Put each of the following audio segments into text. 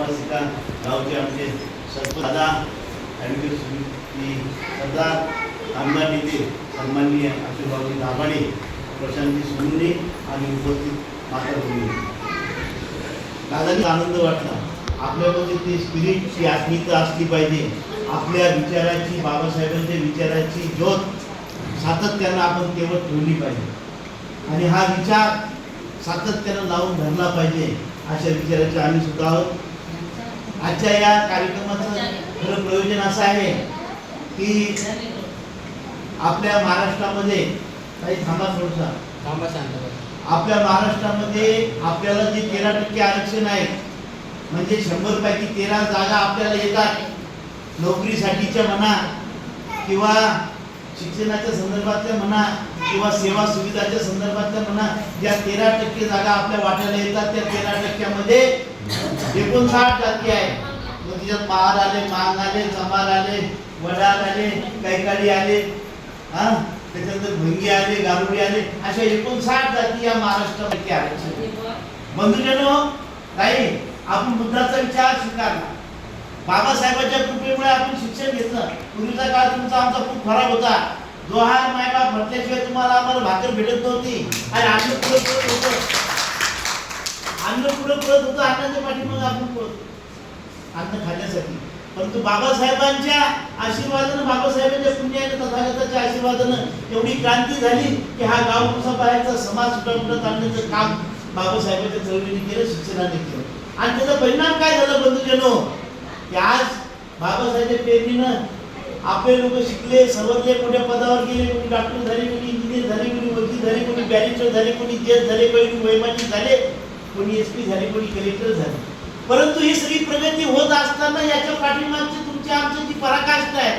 ग्रामवासिका गावचे आमचे सरपंच दादा ॲडव्होकेट श्री सरदार आमदार नेते सन्माननीय अशोकभाऊ दाभाडे, प्रशांती सोनुने आणि उपस्थित माताभगिनी, दादांनी आनंद वाटला. आपल्यामध्ये ते स्पिरिटची आत्मीयता असली पाहिजे. आपल्या विचाराची, बाबासाहेबांच्या विचाराची ज्योत सातत्यानं आपण केवळ ठेवली पाहिजे आणि हा विचार सातत्यानं लावून धरला पाहिजे. अशा विचाराचे आम्ही सुद्धा आहोत. आजच्या या कार्यक्रमाचं खरं प्रयोजन असं आहे की आपल्या महाराष्ट्रामध्ये काही आपल्या महाराष्ट्रामध्ये आपल्याला जे 13% आरक्षण आहे, म्हणजे 100 पैकी 13 जागा आपल्याला येतात. नोकरीसाठीच्या म्हणा किंवा शिक्षणाच्या संदर्भातल्या म्हणा किंवा सेवा सुविधाच्या संदर्भातल्या म्हणा, ज्या 13% जागा आपल्या वाट्याला येतात त्या 13%मध्ये 59 जाती आहेत. मग तिच्यात महार आले, मांग आले, चमार आले, वडार आले, कैकाडी आले, त्याच्यानंतर भंगी आले, गारुडी आले, अशा 59 जाती या महाराष्ट्रामध्ये आरक्षण. बंधुजनो, नाही आपण बुद्धाचा विचार स्वीकारला. बाबासाहेबांच्या कृपेमुळे आपण शिक्षण घेतलं. पूर्वीचा काळ तुमचा आमचा खूप खराब होता. जोहार मायबाप म्हटल्याशिवाय तुम्हाला आम्हाला भाकर भेटत नव्हती आणि अन्न पुढे पडत होतं. अन्नाच्या पाठीमागे आपण अन्न खाण्यासाठी. परंतु बाबासाहेबांच्या आशीर्वादानं, बाबासाहेबांच्या पुण्याने, तथागताच्या आशीर्वादानं एवढी क्रांती झाली की हा गाव कसा बाहेरचा समाज सुटामुटात आणण्याचं काम बाबासाहेबांच्या चळवळीने केलं, शिक्षणाने केलं. आणि त्याचा परिणाम काय झाला बंधुजनो, की आज बाबासाहेबांच्या प्रेरणेनं आपले लोक शिकले, सवरले, मोठ्या पदावर गेले. कोणी डॉक्टर झाले, कोणी इंजिनियर झाले, कोणी वकील झाले, कोणी बॅरिस्टर झाले, कोणी जज झाले, कोणी वैमानिक झाले, कोणी SP झाले, कोणी कलेक्टर झाले. परंतु ही सगळी प्रगती होत असताना याच्या पाठीमागची तुमची आमची जी पराकाष्ठा आहे,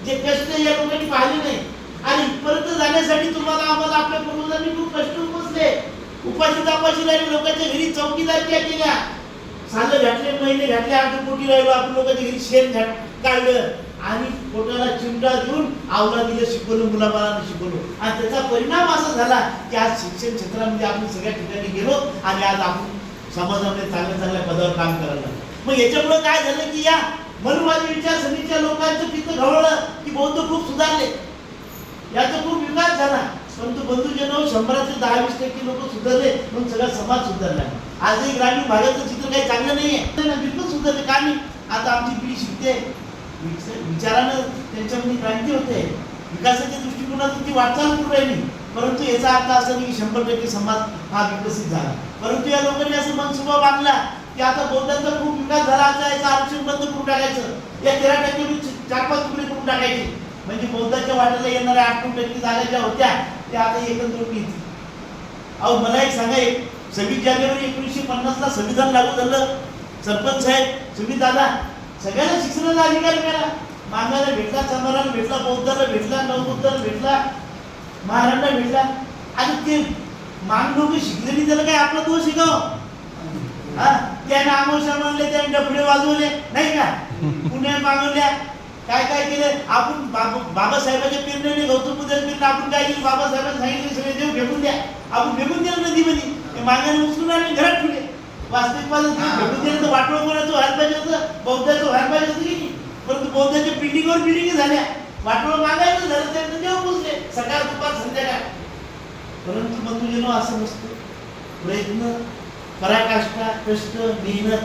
जे कष्ट या लोकांनी पाहिले नाही. आणि इथपर्यंत जाण्यासाठी तुम्हाला आम्हाला आपल्या पूर्वजांनी खूप कष्ट उपसले. उपाशी तापाशी राहिले, लोकांच्या घरी चौकीदारच्या केल्या, सालं घातले, महिने घातले, 8 कोटी राहिलो, आपण लोकांच्या घरी शेण काढलं आणि पोटाला चिमटा देऊन आवला दिलं, शिकवलं, मुलाबाळांना शिकवलं. आणि त्याचा परिणाम असा झाला की आज शिक्षण क्षेत्रामध्ये आपण सगळ्या ठिकाणी गेलो आणि आज आपण समाजामध्ये चांगल्या चांगल्या पदावर काम करायला. मग याच्यामुळे काय झालं की या मनुवादी विचारसरणीच्या लोकांचं पित्त घवळलं की बौद्ध खूप सुधारले, याचा खूप विकास झाला. परंतु बंधुजनो, 100 ते 10-20% लोक सुधारले म्हणून सगळा समाज सुधारला. आजही ग्रामीण भागाचं चित्र काही चांगलं नाहीये, बिलकुल सुधारले. का नाही? आता आमची पिढी शिकते, विचारानं त्यांच्यामध्ये क्रांती होते, विकासाच्या दृष्टिकोनातून ती वाटचाल सुरू राहिली. परंतु याचा अर्थ असा नाही की 100% समाज हा विकसित झाला. परंतु या लोकांनी असं मनसुबा बांधला की आता बौद्धांचा खूप विकास झाला, आता याचं आरक्षण बंद करून टाकायचं, या 13% 4-5 तुकडे करून टाकायचे. म्हणजे बौद्धाच्या वाट्याला येणाऱ्या 8-9% जागा ज्या होत्या त्या आता एकत्र येतील. अहो मला एक सांगा, 26 जानेवारी 1950ला संविधान लागू झालं. सरपंच साहेब, तुम्ही दादा, सगळ्यांना शिक्षणाचा अधिकार मिळाला. मांगाला भेटला, चंद्राला भेटला, बौद्धाला भेटला, नवबुद्धाला भेटला, महाराजांना भेटला. आणि ते मांग लोक शिकलेली, त्याला काय आपला दोष आहे का? त्याने आमोशा मानले, त्याने डफडे वाजवले नाही का, पुण्या मागवल्या, काय काय केलं आपण. बाबासाहेबांच्या प्रेरणेने, गौतम बुद्धाच्या प्रेरणेने आपण काय केलं, बाबासाहेबांनी सांगितले सगळे देव फेकून द्या, आपण फेकून दिलं नदीमध्ये. मागाने उचलून आणि घरात ठेवले. वास्तविक फेकून दिलं तर वाटोळ कोणाचं व्हायला पाहिजे होतं, बौद्धाचं व्हायला पाहिजे होतं की नाही. परंतु बौद्धाच्या बिल्डिंगवर बिल्डिंग झाल्या, वाटोळ मागायचं झालं, त्यांना देव पुजले सकाळ दुपार संध्याकाळ. परंतु बंधुजनो असं नसतं. प्रयत्न, पराकाष्ठा, कष्ट, मेहनत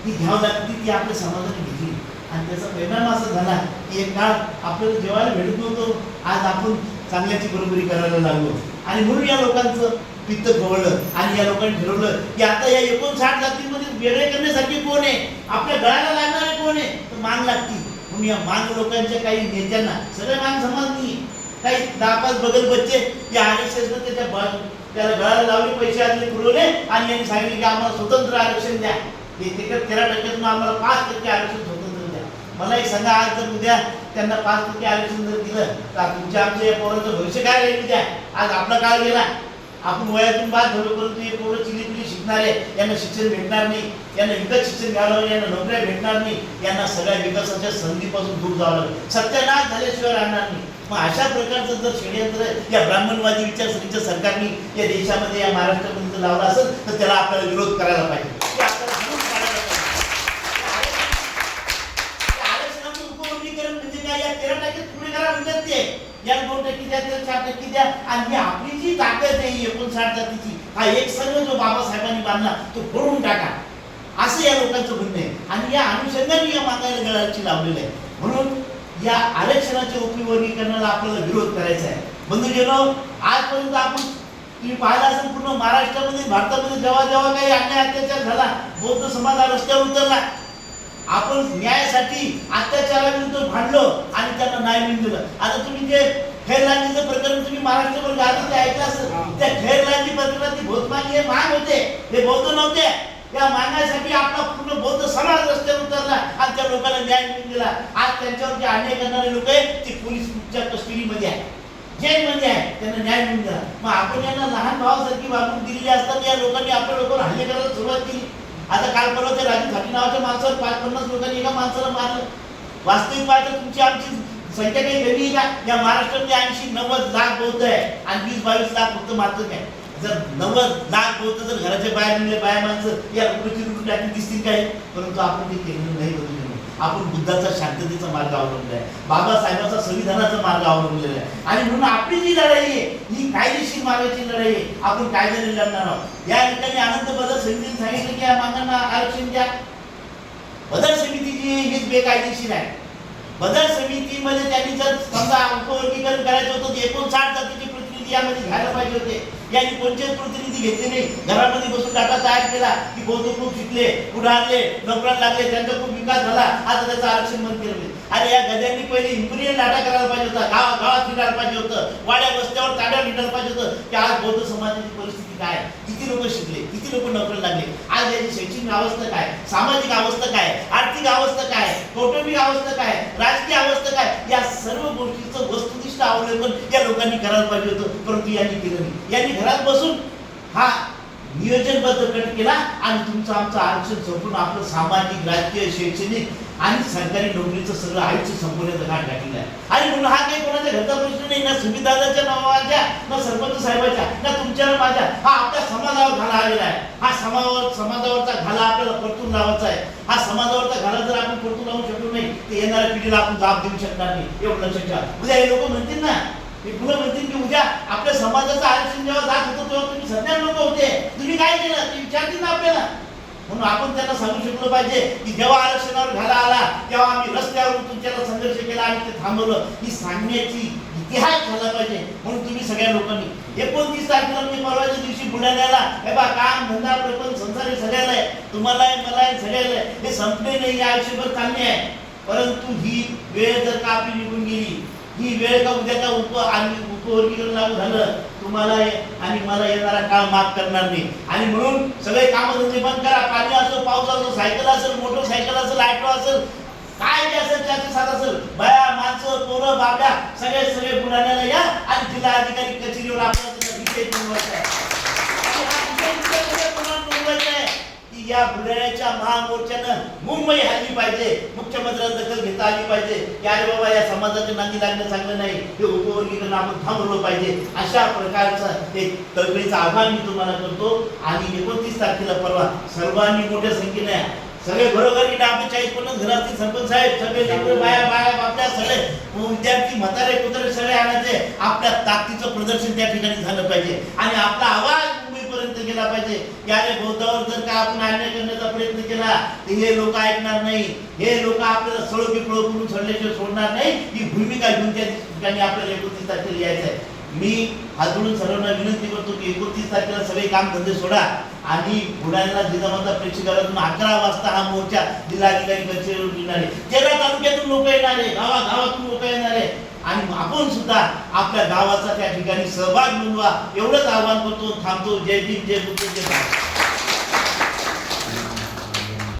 ही घ्यावं लागते, ती आपल्या समाजाने घेतली. आणि त्याचा परिणाम असा झाला की एक काळ आपल्याला जेवायला भेटत नव्हतो, आज आपण चांगल्याची बरोबरी करायला लागलो. आणि म्हणून या लोकांचं पित्त गवळलं आणि या लोकांनी ठरवलं की आता या 59 जातींमध्ये वेगळे करण्यासाठी कोण आहे, आपल्या गळ्याला लागणारे कोण आहे, तर मांग लागती. म्हणून या मांग लोकांच्या काही नेत्यांना, सगळे मांग समाज नाही, काही 10-5 बगल बच्चे या आरक्षण त्याला गळाला लावले, पैसे आले, पुरवले आणि यांनी सांगितले की आम्हाला स्वतंत्र आरक्षण द्या. ते 13% आम्हाला 5% आरक्षण स्वतंत्र द्या. मला एक सांगा, आज जर उद्या त्यांना 5% आरक्षण जर दिलं तर तुमच्या आमच्या या पोरांचं भविष्य काय राहील उद्या? आज आपला काळ गेला, आपण वयातून बाद झालो, परंतु हे पोरं चिलीपिली शिकणारे, यांना शिक्षण भेटणार नाही, यांना विकत शिक्षण घ्यावं लागेल, यांना नोकऱ्या भेटणार नाही, यांना सगळ्या विकासाच्या संधीपासून दूर जावं लागेल, सत्यानाश झाल्याशिवाय राहणार नाही. मग अशा प्रकारचं जर षडयंत्र या ब्राह्मणवादी विचारसरणीच्या सरकारने या देशामध्ये, या महाराष्ट्रामध्ये लावलं असेल तर त्याला आपल्याला विरोध करायला पाहिजे, आपल्याला विरोध करायला पाहिजे. या 2% द्या, त्याला 4% द्या. आणि ही आपली जी ताकद आहे 59 जातीची, हा एक संघ जो बाबासाहेबांनी बांधला तो फोडून टाका, असं या लोकांचं म्हणणं आहे. आणि या अनुषंगाने या मागायला गळाची लावलेलं आहे. म्हणून या आरक्षणाच्या उपवर्गीकरणाला आपल्याला विरोध करायचा आहे. बंधूजनो, आजपर्यंत आपण तुम्ही पाहिला असेल पूर्ण महाराष्ट्रामध्ये, भारतामध्ये जेव्हा जेव्हा काही अन्याय अत्याचार झाला, बौद्ध समाज हा रस्त्यावर उतरला. आपण न्यायासाठी अत्याचाराविरुद्ध भांडलो आणि त्यांना न्याय मिळून दिलं. आता तुम्ही जे खैरलांजीचं प्रकरण तुम्ही महाराष्ट्रभर गाजवत ते ऐकलं असेल. त्या खैरलांजी प्रकरणात भोसमानी हे माग होते, हे बौद्ध नव्हते. या मागण्यासाठी आपला पूर्ण बौद्ध समाज रस्त्यावर उतरला आणि त्या लोकांना न्याय मिळून दिला. आज त्यांच्यावर जे अन्याय करणारे लोक आहेत ते पोलीसच्या कस्टडीमध्ये आहे, जेलमध्ये आहे, त्यांना न्याय मिळून दिला. मग आपण यांना लहान भावासारखी वागणूक दिलेली असताना या लोकांनी आपल्या लोकांवर हल्ले करायला सुरुवात केली. आता काल परवा ते राजू घाटी नावाच्या माणसावर 5-50 लोकांनी एका माणसाला मारलं. वास्तविक पाहता तुमची आमची संख्या काही कमी आहे का? या महाराष्ट्रामध्ये 80-90 लाख बौद्ध आहे आणि 20-22 लाख फक्त मात्र काय. जर 90 लाख बौद्ध जर घराच्या बाहेर निघले, बाया माणसं या रुपयाची रुपये टाकून दिसतील काय? परंतु आपण ते केलेलं नाही. बघू आपण बुद्धाचा शांततेचा मार्ग अवलंबला आहे, बाबासाहेबांचा संविधानाचा मार्ग अवलंबलेला आहे. आणि म्हणून आपली जी लढाई आहे ही कायदेशीर मार्गाची लढाई आहे. आपण कायद्याने लढणार आहोत. या ठिकाणी अनंत बदल समितीने सांगितलं की या मागांना आरक्षण द्या. बदल समिती जी हीच बेकायदेशीर आहे. बदल समितीमध्ये त्यांनी जर समजा उपवर्गीकरण करायचं होतं, 59 जातीचे प्रतिनिधी यामध्ये घ्यायला पाहिजे होते. यांनी कोणतेच प्रतिनिधी घेतले नाही. घरामध्ये बसून डाटा तयार केला की बौद्ध खूप शिकले, पुढे आले, नोकऱ्या लागले, त्यांचा खूप विकास झाला, आता त्याचं आरक्षण बंद केलं. अरे या गद्यांनी पहिले इम्पिरियल डाटा करायला पाहिजे होता, गावात लिटायला पाहिजे होतं, वाड्या वस्त्यावर ताड्यावर लिटायला पाहिजे होतं की आज बौद्ध समाजाची परिस्थिती काय, किती लोक शिकले, किती लोक नोकऱ्या लागले, आज याची शैक्षणिक अवस्था काय, सामाजिक अवस्था काय, आर्थिक अवस्था काय, कौटुंबिक अवस्था काय, राजकीय अवस्था काय, या सर्व गोष्टीचं वस्तुनिष्ठ अवलोकन या लोकांनी करायला पाहिजे होतं. परंतु यांनी केलं नाही. यांनी घरात बसून हा नियोजनबद्ध गट केला आणि तुमचं आमचं आरक्षण संपूर्ण आपलं सामाजिक, राजकीय, शैक्षणिक आणि सरकारी नोकरीचं सगळं आयुष्य संपवण्याचा घाट घातलेला आहे. आणि म्हणून हा काही कोणाच्या घरचा प्रश्न नाही, ना सुभेदाराच्या नावाच्या, ना सरपंच साहेबाच्या, ना तुमच्या ना माझ्या. हा आपल्या समाजावर घाला आलेला आहे. हा समाजावरचा घाला आपल्याला परतून लावायचा आहे. हा समाजावरचा घाला जर आपण परतून लावू शकलो नाही तर येणाऱ्या पिढीला आपण जाब देऊ शकणार नाही. एवढं लक्षात ठेवा. उद्या हे लोक म्हणतील ना, हे पुन्हा म्हणतील की उद्या आपल्या समाजाचं आरक्षण जेव्हा जात होतं तेव्हा तुम्ही सध्या लोक होते, तुम्ही काय केलं ते विचारतील ना आपल्याला. म्हणून आपण त्यांना सांगू शकलो पाहिजे की जेव्हा आरक्षणावर घाला आला तेव्हा आम्ही रस्त्यावर तुमच्याला संघर्ष केला आणि ते थांबवलं. ही सांगण्याची इतिहास झाला पाहिजे. म्हणून तुम्ही सगळ्या लोकांनी 29 तारखेला म्हणजे परवाच्या दिवशी बुलढाण्याला हे बा काम धंदा प्रपंच संसार हे सगळ्याला आहे, तुम्हाला आहे, मला आहे, सगळ्याला आहे. हे संपले नाही, या आयुष्यभर चालणे आहे. परंतु ही वेळ जर का आपली निघून गेली, ही वेळ का उद्याचा उपवर्गीकरण लागू झालं, तुम्हाला आणि मला येणारा काळ माफ करणार नाही. आणि म्हणून सगळे कामधंदे बंद करा. पाणी असो, पाऊस असो, सायकल असेल, मोटरसायकल असेल, ऑटो असेल, काय जे असेल त्याचे साथ असेल, बाया माणसं पोरं बाबड्या सगळे बुलढाण्याला या आणि जिल्हा अधिकारी कचेरीवर आपल्याला विषय नोंदवायचा आहे. या बुलढाण्याच्या महामोर्चानं मुंबई हल्ली पाहिजे, मुख्यमंत्र्यांना दखल घेता आली पाहिजे की अरे बाबा या समाजाच्या नांदी लागणं चांगलं नाही, हे उपवर्गीकरण आपण थांबवलं पाहिजे. अशा प्रकारचं एक तळमळीचं आव्हान मी तुम्हाला करतो. आणि 29 तारखेला परवा सर्वांनी मोठ्या संख्येने सगळे घरोघरी 40-50 घर असतील, सरपंच साहेब सगळे लेकरं, बाया बापल्या सगळे विद्यार्थी, म्हातारे कुत्रे सगळे आणायचे. आपल्या ताकदीचं प्रदर्शन त्या ठिकाणी झालं पाहिजे आणि आपला आवाज मुंबईपर्यंत गेला पाहिजे की अरे बौद्धावर जर का आपण अन्याय करण्याचा प्रयत्न केला तर हे लोक ऐकणार नाही, हे लोक आपल्याला सळो पिपळो करून सोडल्याशिवाय सोडणार नाही. ही भूमिका घेऊन त्या ठिकाणी आपल्याला 29 तारखेला यायचं आहे. मी हात जोडून सर्वांना विनंती करतो की 29 तारखेला सगळे काम धंदे सोडा आणि बुलढाण्याला जिजामाता प्रेक्षागृहातून 11 वाजता हा मोर्चा जिल्हाधिकारी कचेरीवर येणार आहे. 13 तालुक्यातून लोक येणार आहे, गावागावातून लोक येणार आहे. आणि आपण सुद्धा आपल्या गावाचा त्या ठिकाणी सहभाग नोंदवा एवढंच आवाहन करतो. थांबतो. जय भीम, जय बुद्ध, जय भारत.